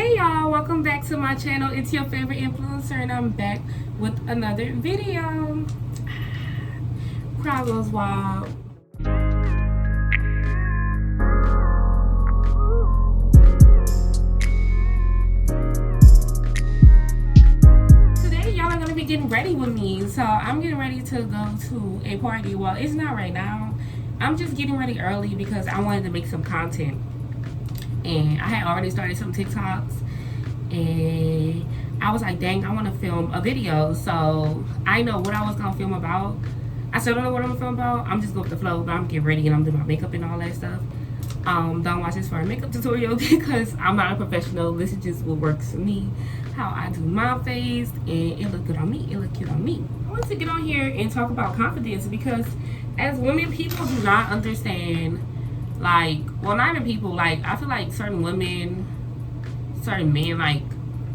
Hey y'all, welcome back to my channel. It's your favorite influencer and I'm back with another video. Crowd goes wild. Today y'all are gonna be getting ready with me. So I'm getting ready to go to a party. Well, it's not right now. I'm just getting ready early because I wanted to make some content. And I had already started some TikToks and I was like, dang, I want to film a video. So I know what I was gonna film about. I still don't know what I'm gonna film about. I'm just going with the flow, but I'm getting ready and I'm doing my makeup and all that stuff. Don't watch this for a makeup tutorial because I'm not a professional. This is just what works for me, how I do my face, and it look good on me, it look cute on me. I want to get on here and talk about confidence because as women, people do not understand, like, well, not even people, like, I feel like certain women, certain men, like,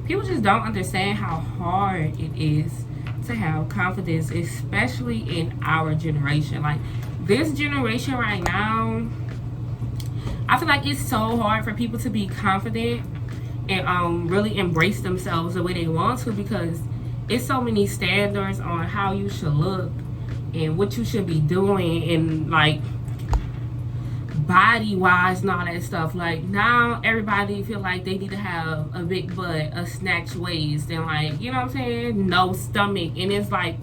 people just don't understand how hard it is to have confidence, especially in our generation. Like, this generation right now, I feel like it's so hard for people to be confident and really embrace themselves the way they want to, because it's so many standards on how you should look and what you should be doing, and like body wise and all that stuff. Like, now everybody feel like they need to have a big butt, a snatched waist, and, like, you know what I'm saying, no stomach. And it's like,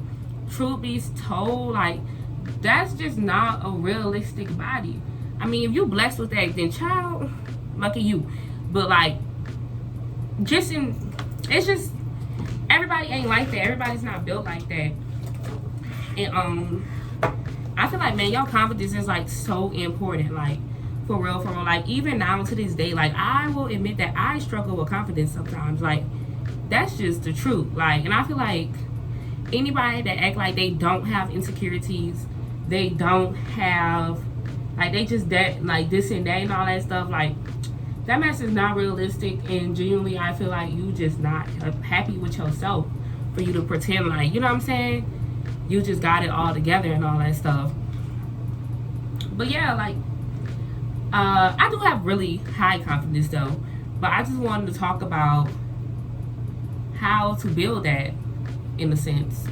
truth be told, like, that's just not a realistic body. I mean, if you blessed with that, then child, lucky you. But like, it's just everybody ain't like that. Everybody's not built like that. And I feel like, man, your confidence is like so important, like, for real, for real. Like, even now to this day, like, I will admit that I struggle with confidence sometimes. Like, that's just the truth. Like, and I feel like anybody that act like they don't have insecurities, they don't have, like, they just that, like, this and that and all that stuff, like, that mess is not realistic. And genuinely, I feel like you just not happy with yourself for you to pretend like, you know what I'm saying, you just got it all together and all that stuff. But yeah, like, I do have really high confidence though, but I just wanted to talk about how to build that, in a sense.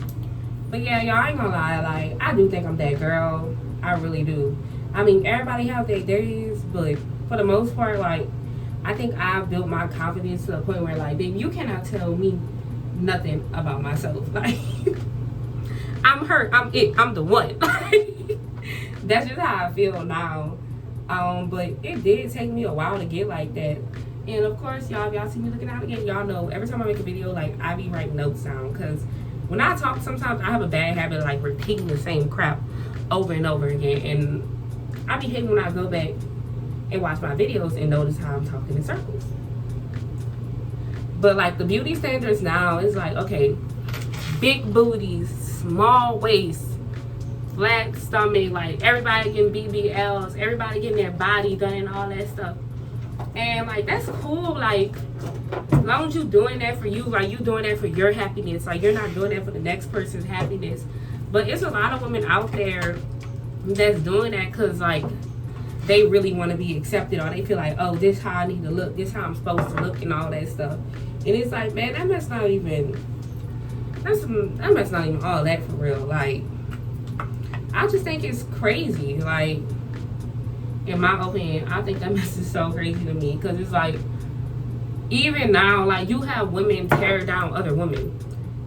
But yeah, y'all, I ain't gonna lie, like, I do think I'm that girl. I really do. I mean, everybody have their days, but for the most part, like, I think I've built my confidence to the point where, like, babe, you cannot tell me nothing about myself. Like, I'm her, I'm it, I'm the one. That's just how I feel now. But it did take me a while to get like that. And of course, y'all, if y'all see me looking out again, y'all know every time I make a video, like, I be writing notes down, because when I talk, sometimes I have a bad habit of, like, repeating the same crap over and over again. And I be hating when I go back and watch my videos and notice how I'm talking in circles. But like, the beauty standards now is like, okay, big booties, small waist, flat stomach, like, everybody getting BBLs, everybody getting their body done and all that stuff. And like, that's cool, like, as long as you doing that for you, like, you doing that for your happiness, like, you're not doing that for the next person's happiness. But it's a lot of women out there that's doing that because, like, they really want to be accepted, or they feel like, oh, this how I need to look, this how I'm supposed to look and all that stuff. And it's like, man, that mess not even all that for real. Like, I just think it's crazy. Like, in my opinion, I think that mess is so crazy to me, because it's like, even now, like, you have women tear down other women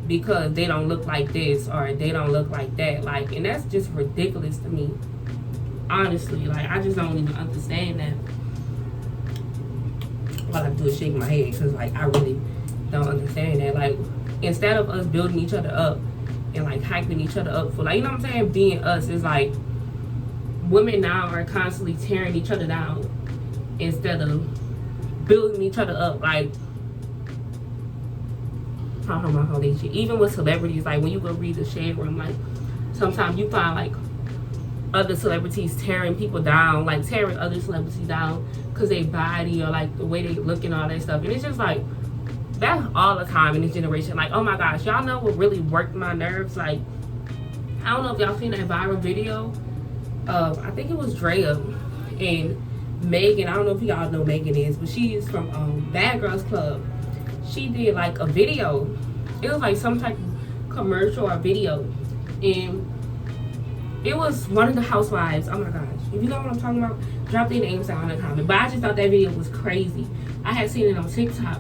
because they don't look like this or they don't look like that. Like, and that's just ridiculous to me, honestly. Like, I just don't even understand that. All I do is shake my head, because, like, I really don't understand that. Like, instead of us building each other up and, like, hyping each other up for, like, you know what I'm saying, being us, is like, women now are constantly tearing each other down instead of building each other up. Like, even with celebrities, like, when you go read the shade room, like, sometimes you find, like, other celebrities tearing people down, like, tearing other celebrities down because they body or, like, the way they look and all that stuff. And it's just like, that's all the time in this generation. Like, oh my gosh, y'all know what really worked my nerves? Like, I don't know if y'all seen that viral video of, I think it was Drea, and Megan, I don't know if y'all know Megan is, but she is from Bad Girls Club. She did like a video. It was like some type of commercial or video, and it was one of the housewives. Oh my gosh, if you know what I'm talking about, drop their names down in the comment. But I just thought that video was crazy. I had seen it on TikTok,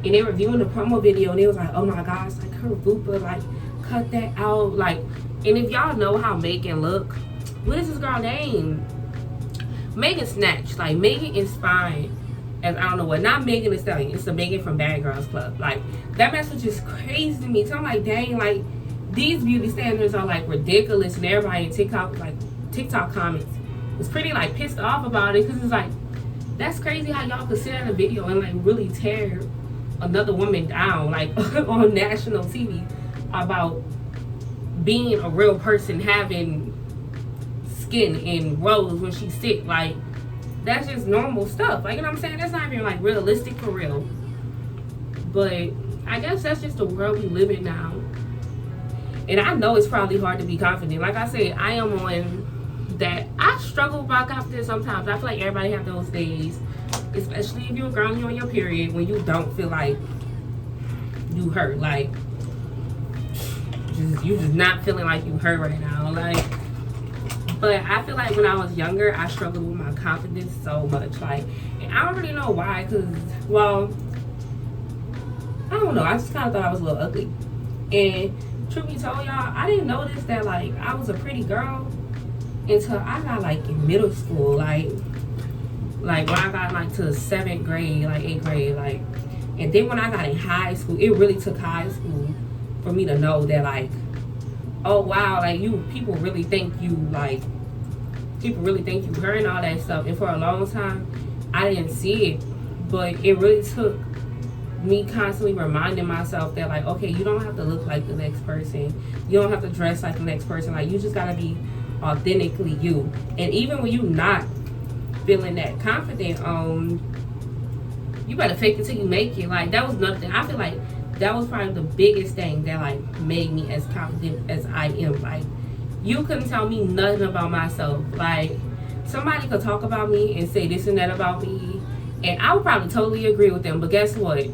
and they were viewing the promo video, and they was like, oh my gosh, like her Vupa, like cut that out, like. And if y'all know how Megan look, what is this girl name? Megan Snatch. Like, Megan is fine as I don't know what. Not Megan Thee Stallion. It's the Megan from Bad Girls Club. Like, that message is crazy to me. So I'm like, dang, like, these beauty standards are like ridiculous, and everybody in TikTok, like TikTok comments, was pretty like pissed off about it, because it's like, that's crazy how y'all could sit at a video and like really tear another woman down, like on national TV, about being a real person, having skin and rolls when she's sick. Like, that's just normal stuff. Like, you know what I'm saying? That's not even like realistic for real. But I guess that's just the world we live in now. And I know it's probably hard to be confident. Like I said, I am on that. I struggle with my confidence sometimes. I feel like everybody have those days, especially if you're a girl and you're on your period, when you don't feel like you hurt. Like, you just not feeling like you hurt right now. Like, but I feel like when I was younger, I struggled with my confidence so much. Like, and I don't really know why, because, well, I don't know. I just kind of thought I was a little ugly. And truth be told, y'all, I didn't notice that, like, I was a pretty girl until I got, like, in middle school. Like when I got, like, to 7th grade, like, 8th grade, like. And then when I got in high school, it really took high school for me to know that, like, oh wow, like, people really think you her and all that stuff. And for a long time I didn't see it, but it really took me constantly reminding myself that, like, okay, you don't have to look like the next person, you don't have to dress like the next person, like, you just gotta be authentically you. And even when you're not feeling that confident, you better fake it till you make it. Like, that was nothing. I feel like that was probably the biggest thing that, like, made me as confident as I am. Like, you couldn't tell me nothing about myself. Like, somebody could talk about me and say this and that about me, and I would probably totally agree with them. But guess what?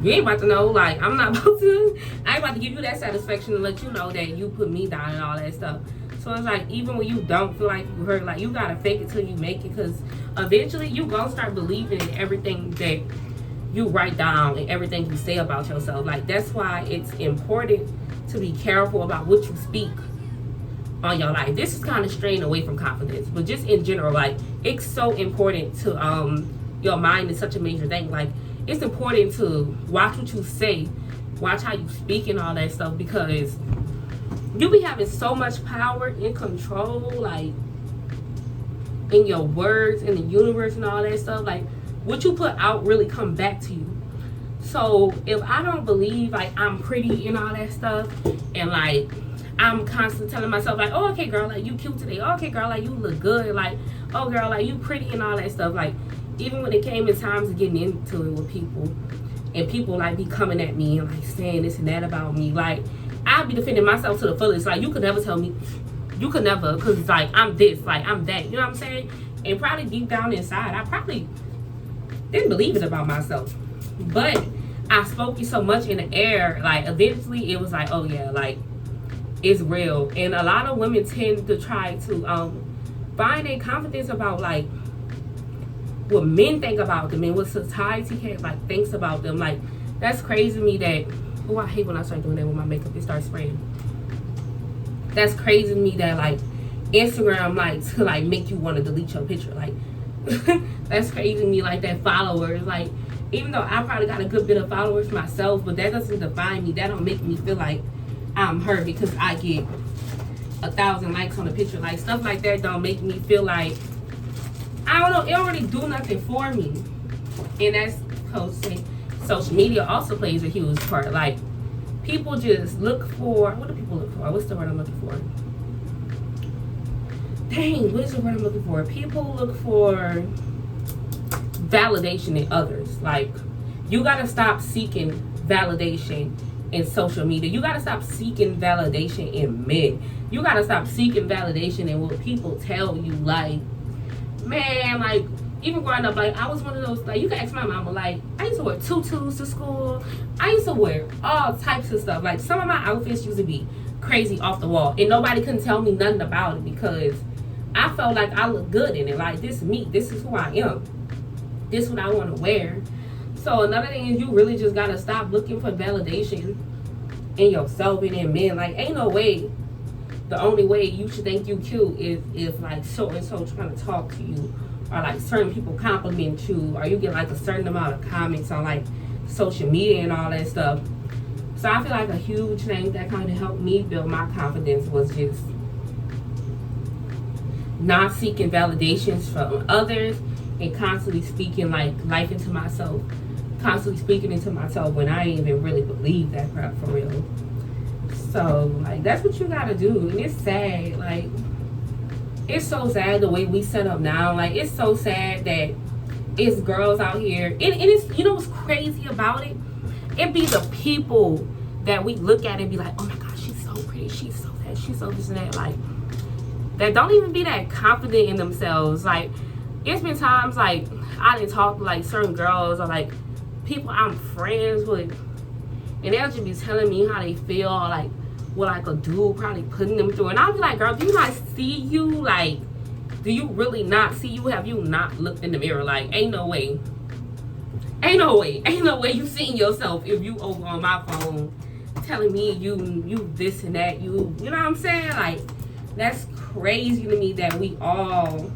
You ain't about to know. Like, I ain't about to give you that satisfaction to let you know that you put me down and all that stuff. So it's like, even when you don't feel like you hurt, like, you gotta fake it till you make it, because eventually you gonna start believing in everything that you write down and everything you say about yourself. Like, that's why it's important to be careful about what you speak on your life. This is kind of straying away from confidence, but just in general, like, it's so important to your mind is such a major thing. Like, it's important to watch what you say, watch how you speak and all that stuff, because you be having so much power and control, like, in your words, in the universe and all that stuff. Like, what you put out really come back to you. So if I don't believe, like, I'm pretty and all that stuff, and, like, I'm constantly telling myself, like, oh, okay, girl, like, you cute today, oh, okay, girl, like, you look good, like, oh, girl, like, you pretty and all that stuff. Like, even when it came in times of getting into it with people, and people, like, be coming at me and, like, saying this and that about me, like, I'd be defending myself to the fullest. Like, you could never tell me, you could never, because, like, I'm this, like, I'm that, you know what I'm saying? And probably deep down inside, I probably didn't believe it about myself, but I spoke it so much in the air, like, eventually it was like, oh yeah, like, it's real. And a lot of women tend to try to find their confidence about, like, what men think about them and what society like thinks about them. Like, that's crazy to me that, oh, I hate when I start doing that with my makeup, it starts spraying. That's crazy to me that, like, Instagram likes to, like, make you want to delete your picture. Like, that's crazy to me. Like, that followers, like, even though I probably got a good bit of followers myself, but that doesn't define me. That don't make me feel like I'm her because I get 1,000 likes on a picture. Like, stuff like that don't make me feel like, I don't know, it don't really do nothing for me. And that's social media also plays a huge part. Like, people just look for, what do people look for? What's the word I'm looking for? Dang, what is the word I'm looking for? People look for validation in others. Like, you gotta stop seeking validation in social media. You gotta stop seeking validation in men. You gotta stop seeking validation in what people tell you. Like, man, like, even growing up, like, I was one of those, like, you can ask my mama, like, I used to wear tutus to school. I used to wear all types of stuff. Like, some of my outfits used to be crazy off the wall, and nobody couldn't tell me nothing about it because I felt like I looked good in it. Like, this is me. This is who I am. This is what I want to wear. So another thing is, you really just gotta stop looking for validation in yourself and in men. Like, ain't no way. The only way you should think you cute is if like so and so trying to talk to you, or like certain people compliment you, or you get like a certain amount of comments on like social media and all that stuff. So I feel like a huge thing that kind of helped me build my confidence was just not seeking validations from others and constantly speaking like life into myself. Constantly speaking into myself when I didn't even really believe that crap for real. So, like, that's what you gotta do. And it's sad. Like, it's so sad the way we set up now. Like, it's so sad that it's girls out here. And it's, you know what's crazy about it? It be the people that we look at and be like, oh my gosh, she's so pretty. She's so that. She's so this and that. Like, that don't even be that confident in themselves. Like, it's been times, like, I didn't talk to, like, certain girls or, like, people I'm friends with. And they'll just be telling me how they feel, or like what like a dude probably putting them through. And I'll be like, girl, do you not see you? Like, do you really not see you? Have you not looked in the mirror? Like, ain't no way. Ain't no way. Ain't no way you seeing yourself if you over on my phone telling me you this and that. You know what I'm saying? Like, that's crazy to me that we all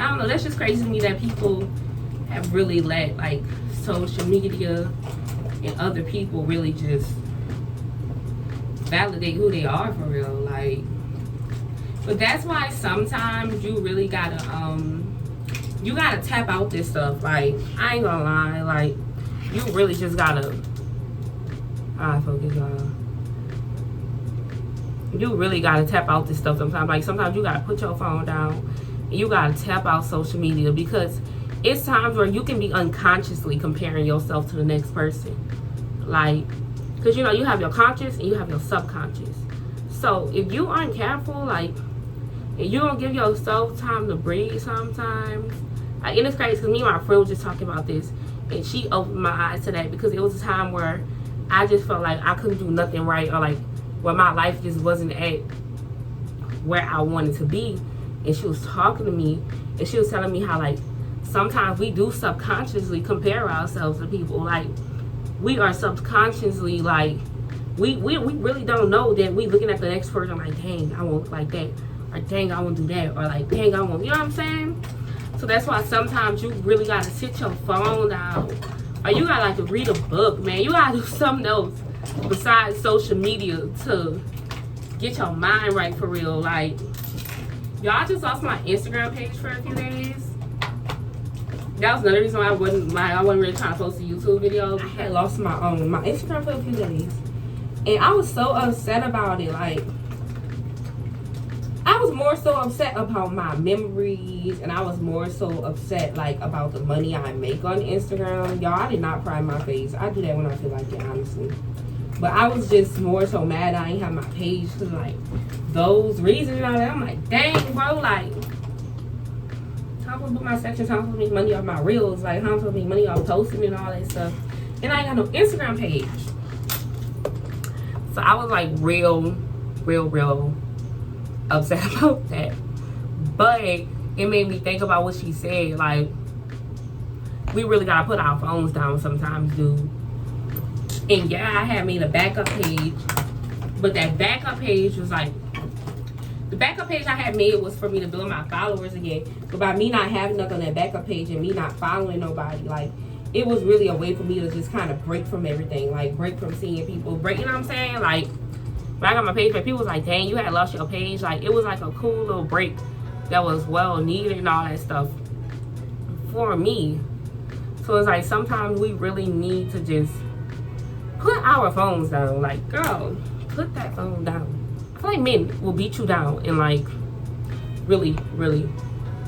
I don't know, that's just crazy to me that people have really let like social media and other people really just validate who they are for real. Like, but that's why sometimes you really gotta you gotta tap out this stuff. Like, I ain't gonna lie, like, you really just gotta focus on. You really gotta tap out this stuff sometimes. Like, sometimes you gotta put your phone down. You gotta tap out social media, because it's times where you can be unconsciously comparing yourself to the next person. Like, because you know, you have your conscious and you have your subconscious. So if you aren't careful, like, if you don't give yourself time to breathe sometimes, like, and it's crazy because me and my friend was just talking about this, and she opened my eyes to that, because it was a time where I just felt like I couldn't do nothing right, or like where my life just wasn't at where I wanted to be. And she was talking to me, and she was telling me how, like, sometimes we do subconsciously compare ourselves to people. Like, we are subconsciously, like, we really don't know that we looking at the next person like, dang, I won't look like that, or dang, I won't do that, or like, dang, I won't, you know what I'm saying? So that's why sometimes you really gotta sit your phone down, or you gotta like read a book, man. You gotta do something else besides social media to get your mind right for real. Like, y'all just lost my Instagram page for a few days. That was another reason why I wasn't really trying to post a YouTube video. I had lost my my Instagram for a few days, and I was so upset about it. Like, I was more so upset about my memories, and I was more so upset like about the money I make on Instagram. Y'all, I did not pride my face. I do that when I feel like it, honestly. But I was just more so mad I ain't have my page because, like, those reasons and all that. I'm like, dang, bro, like, how I'm supposed to put my section, how I'm supposed to make money off my reels, like, how I'm supposed to make money off posting and all that stuff. And I ain't got no Instagram page. So I was, like, real upset about that. But it made me think about what she said. Like, we really got to put our phones down sometimes, dude. And yeah, I had made a backup page, but that backup page was like, the backup page I had made was for me to build my followers again. But by me not having nothing on that backup page and me not following nobody, like, it was really a way for me to just kind of break from everything, like break from seeing people, break, you know what I'm saying? Like, when I got my page back, people was like, dang, you had lost your page. Like, it was like a cool little break that was well needed and all that stuff for me. So it's like, sometimes we really need to just put our phones down. Like, girl, put that phone down. I feel like men will beat you down and like really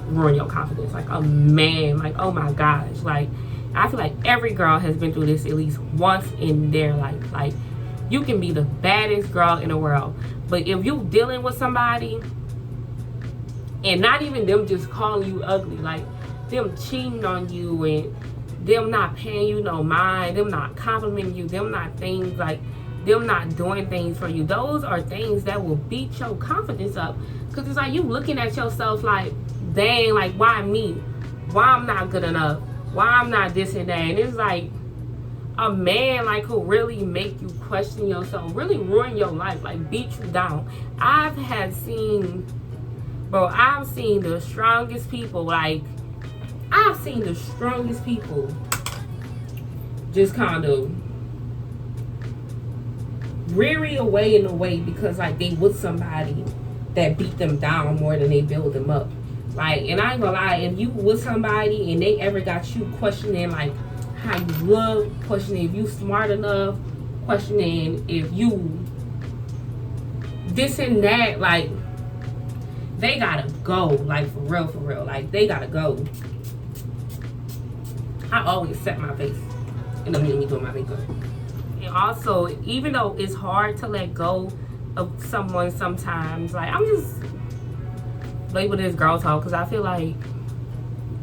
ruin your confidence. Like, a man, like, oh my gosh, like, I feel like every girl has been through this at least once in their life. Like, you can be the baddest girl in the world, but if you dealing with somebody, and not even them just calling you ugly, like them cheating on you and them not paying you no mind, them not complimenting you, them not things like them not doing things for you, those are things that will beat your confidence up. Because it's like you looking at yourself like, dang, like, why me? Why I'm not good enough? Why I'm not this and that? And it's like a man like who really make you question yourself, really ruin your life, like beat you down. I've seen the strongest people, like I've seen the strongest people just kind of reary away in a way because like they with somebody that beat them down more than they build them up. Like, and I ain't gonna lie, if you with somebody and they ever got you questioning like how you look, questioning if you smart enough, questioning if you this and that, like they gotta go, like for real, like they gotta go. I always set my face in the minute me doing my makeup. And also, even though it's hard to let go of someone sometimes, like I'm just label this girl talk because I feel like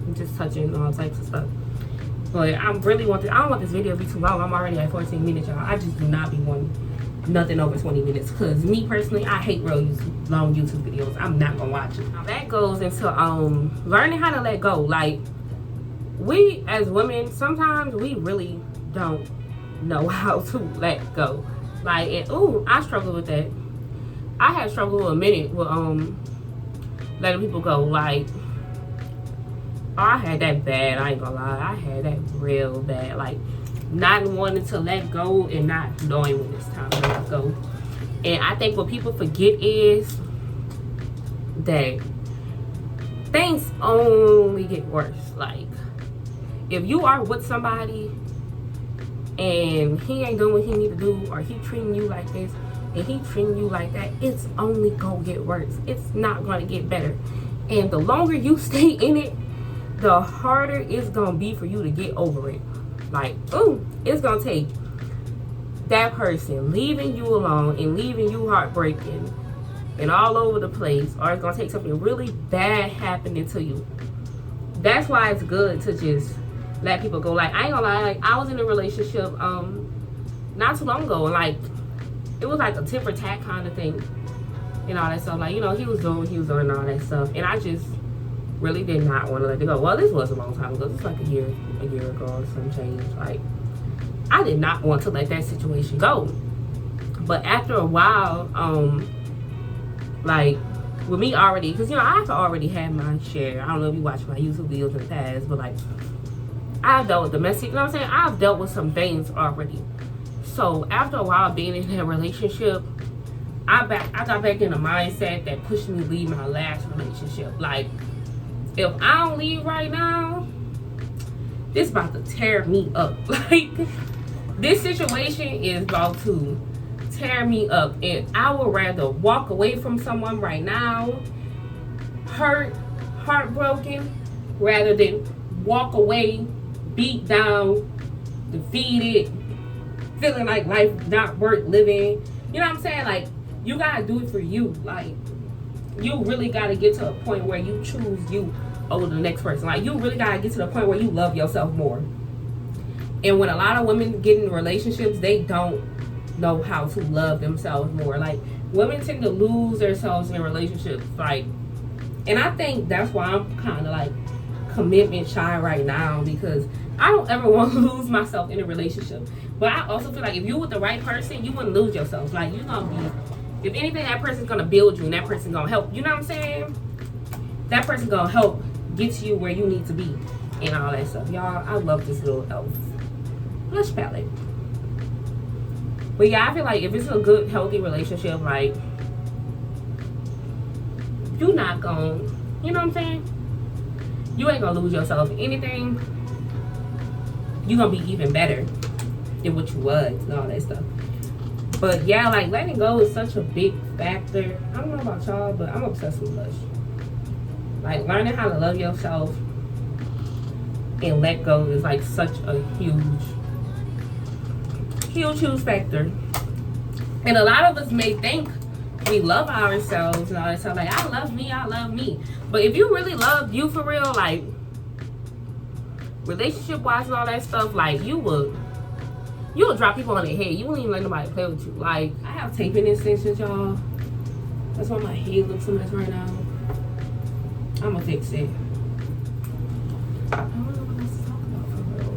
I'm just touching all types of stuff. But I really want I don't want this video to be too long. I'm already at 14 minutes, y'all. I just do not be wanting nothing over 20 minutes because me personally, I hate long YouTube videos. I'm not gonna watch it. Now that goes into learning how to let go. Like, we as women, sometimes we really don't know how to let go. Like, and ooh, I struggle with that. I had struggled a minute with letting people go. Like, I had that bad, I ain't gonna lie. I had that real bad. Like, not wanting to let go and not knowing when it's time to let go. And I think what people forget is that things only get worse. Like, if you are with somebody and he ain't doing what he need to do, or he treating you like this and he treating you like that, it's only gonna get worse. It's not gonna get better. And the longer you stay in it, the harder it's gonna be for you to get over it. Like, ooh, it's gonna take that person leaving you alone and leaving you heartbreaking and all over the place, or it's gonna take something really bad happening to you. That's why it's good to just let people go. Like, I ain't gonna lie, like I was in a relationship not too long ago, and like it was like a tit for tat kind of thing and all that stuff. Like, you know, he was doing what he was doing and all that stuff, and I just really did not want to let it go. Well, this was a long time ago. This was like a year ago or some change. Like, I did not want to let that situation go. But after a while, like with me already, because you know I've already had my share. I don't know if you watched my YouTube videos in the past, but like I've dealt with domestic, you know what I'm saying? I've dealt with some things already. So after a while being in that relationship, I got back in a mindset that pushed me to leave my last relationship. Like, if I don't leave right now, this about to tear me up. Like, this situation is about to tear me up, and I would rather walk away from someone right now, heartbroken, rather than walk away, beat down, defeated, feeling like life not worth living. You know what I'm saying? Like, you gotta do it for you. Like, you really gotta get to a point where you choose you over the next person. Like, you really gotta get to the point where you love yourself more. And when a lot of women get in relationships, they don't know how to love themselves more. Like, women tend to lose themselves in relationships. Like, and I think that's why I'm kind of like commitment shy right now, because I don't ever want to lose myself in a relationship. But I also feel like if you're with the right person, you wouldn't lose yourself. Like, you're gonna be, if anything, that person's gonna build you, and that person's gonna help. You know what I'm saying? That person's gonna help get you where you need to be and all that stuff. Y'all, I love this little elf blush palette. But yeah, I feel like if it's a good, healthy relationship, like, you're not gonna, you know what I'm saying? You ain't gonna lose yourself. If anything, you're gonna be even better than what you was and all that stuff. But yeah, like, letting go is such a big factor. I don't know about y'all, but I'm obsessed with blush. Like, learning how to love yourself and let go is like such a huge factor. And a lot of us may think we love ourselves and all that stuff, like I love me. But if you really love you for real, like relationship wise and all that stuff, like you'll drop people on their head. You won't even let nobody play with you. Like I have taping extensions, y'all. That's why my head looks a mess right now. I'ma fix it. I don't know what else to talk about for real.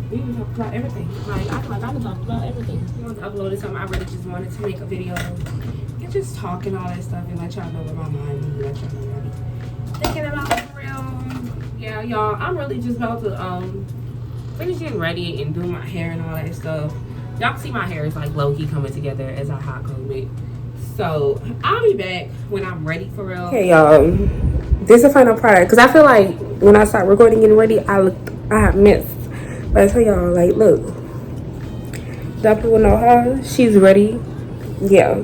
We can talk about everything. Like I feel like I can talk about everything. I want to upload it, something I really just wanted to make a video and just talk and all that stuff and let y'all know what my mind is, let y'all know what I be thinking about for real. Yeah, y'all, I'm really just about to finish getting ready and doing my hair and all that stuff. Y'all can see my hair is like low-key coming together as I hot comb it. So I'll be back when I'm ready for real. Okay, y'all, this is the final product because I feel like when I start recording getting ready, I have missed. But I tell y'all, like, look, y'all people know her. She's ready. Yeah.